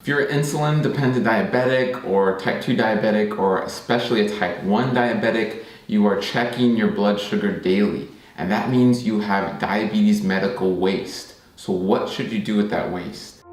If you're an insulin-dependent diabetic or type 2 diabetic or especially a type 1 diabetic, you are checking your blood sugar daily. And that means you have diabetes medical waste. So what should you do with that waste?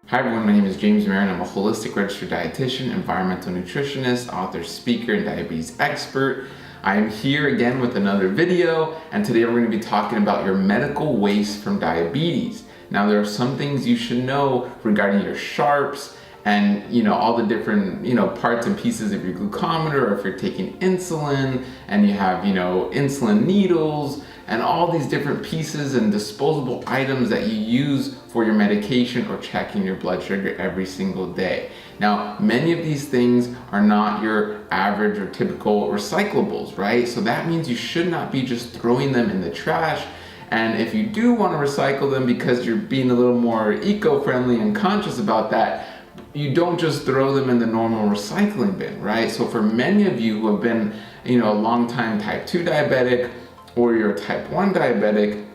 Hi everyone, my name is James Marin. I'm a holistic registered dietitian, environmental nutritionist, author, speaker, and diabetes expert. I am here again with another video, and today we're going to be talking about your medical waste from diabetes. Now there are some things you should know regarding your sharps and all the different parts and pieces of your glucometer, or if you're taking insulin and you have insulin needles and all these different pieces and disposable items that you use for your medication or checking your blood sugar every single day. Now, many of these things are not your average or typical recyclables, right? So that means you should not be just throwing them in the trash. And if you do want to recycle them because you're being a little more eco-friendly and conscious about that, you don't just throw them in the normal recycling bin, right? So for many of you who have been, a long time type 2 diabetic, or you're a type 1 diabetic,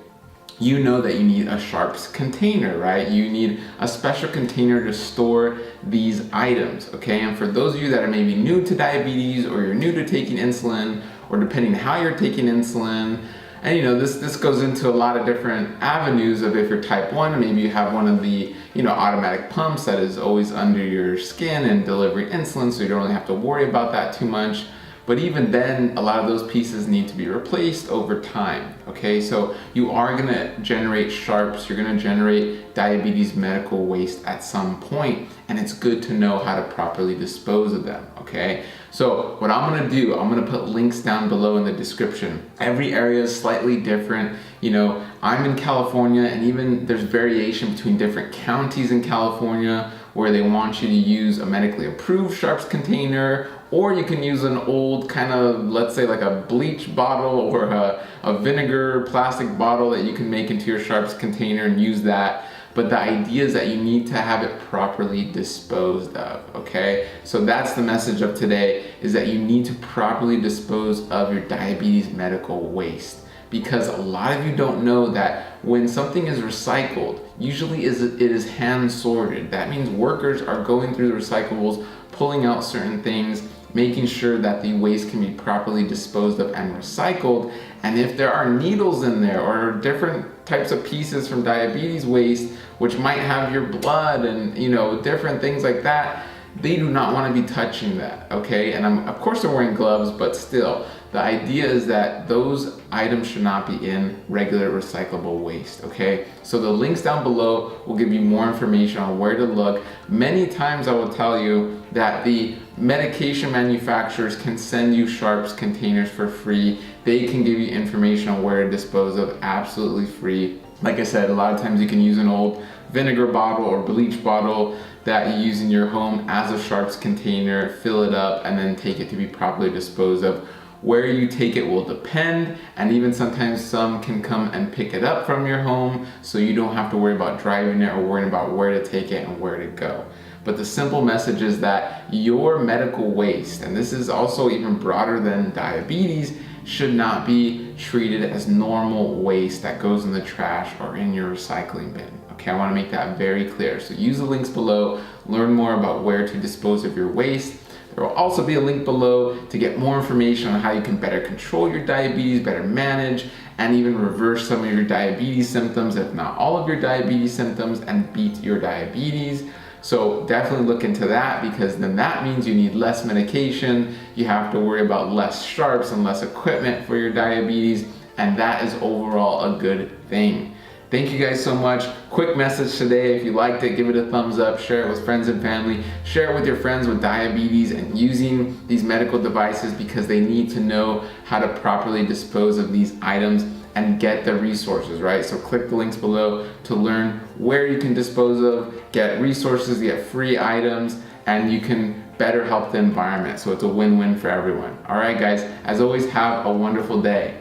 you know that you need a sharps container, right? You need a special container to store these items, okay? And for those of you that are maybe new to diabetes, or you're new to taking insulin, or depending how you're taking insulin, and this goes into a lot of different avenues of if you're type 1, maybe you have one of the automatic pumps that is always under your skin and delivering insulin, so you don't really have to worry about that too much. But even then, a lot of those pieces need to be replaced over time, okay? So you are gonna generate sharps, you're gonna generate diabetes medical waste at some point, and it's good to know how to properly dispose of them, okay? So what I'm gonna do, I'm gonna put links down below in the description. Every area is slightly different. I'm in California, and even there's variation between different counties in California where they want you to use a medically approved sharps container, or you can use an old kind of, let's say like a bleach bottle or a vinegar plastic bottle that you can make into your sharps container and use that. But the idea is that you need to have it properly disposed of, okay? So that's the message of today, is that you need to properly dispose of your diabetes medical waste. Because a lot of you don't know that when something is recycled, usually it is hand sorted. That means workers are going through the recyclables, pulling out certain things, making sure that the waste can be properly disposed of and recycled. And if there are needles in there or different types of pieces from diabetes waste, which might have your blood and different things like that, they do not want to be touching that, okay? And of course they're wearing gloves, but still, the idea is that those items should not be in regular recyclable waste, okay? So the links down below will give you more information on where to look. Many times I will tell you that the medication manufacturers can send you sharps containers for free. They can give you information on where to dispose of absolutely free. Like I said, a lot of times you can use an old vinegar bottle or bleach bottle that you use in your home as a sharps container, fill it up, and then take it to be properly disposed of. Where you take it will depend, and even sometimes some can come and pick it up from your home, so you don't have to worry about driving it or worrying about where to take it and where to go. But the simple message is that your medical waste, and this is also even broader than diabetes, should not be treated as normal waste that goes in the trash or in your recycling bin. Okay, I want to make that very clear. So use the links below, learn more about where to dispose of your waste. There will also be a link below to get more information on how you can better control your diabetes, better manage, and even reverse some of your diabetes symptoms, if not all of your diabetes symptoms, and beat your diabetes. So definitely look into that, because then that means you need less medication, you have to worry about less sharps and less equipment for your diabetes, and that is overall a good thing. Thank you guys so much. Quick message today: if you liked it, give it a thumbs up, share it with friends and family, share it with your friends with diabetes and using these medical devices, because they need to know how to properly dispose of these items and get the resources, right? So click the links below to learn where you can dispose of, get resources, get free items, and you can better help the environment. So it's a win-win for everyone. All right, guys, as always, have a wonderful day.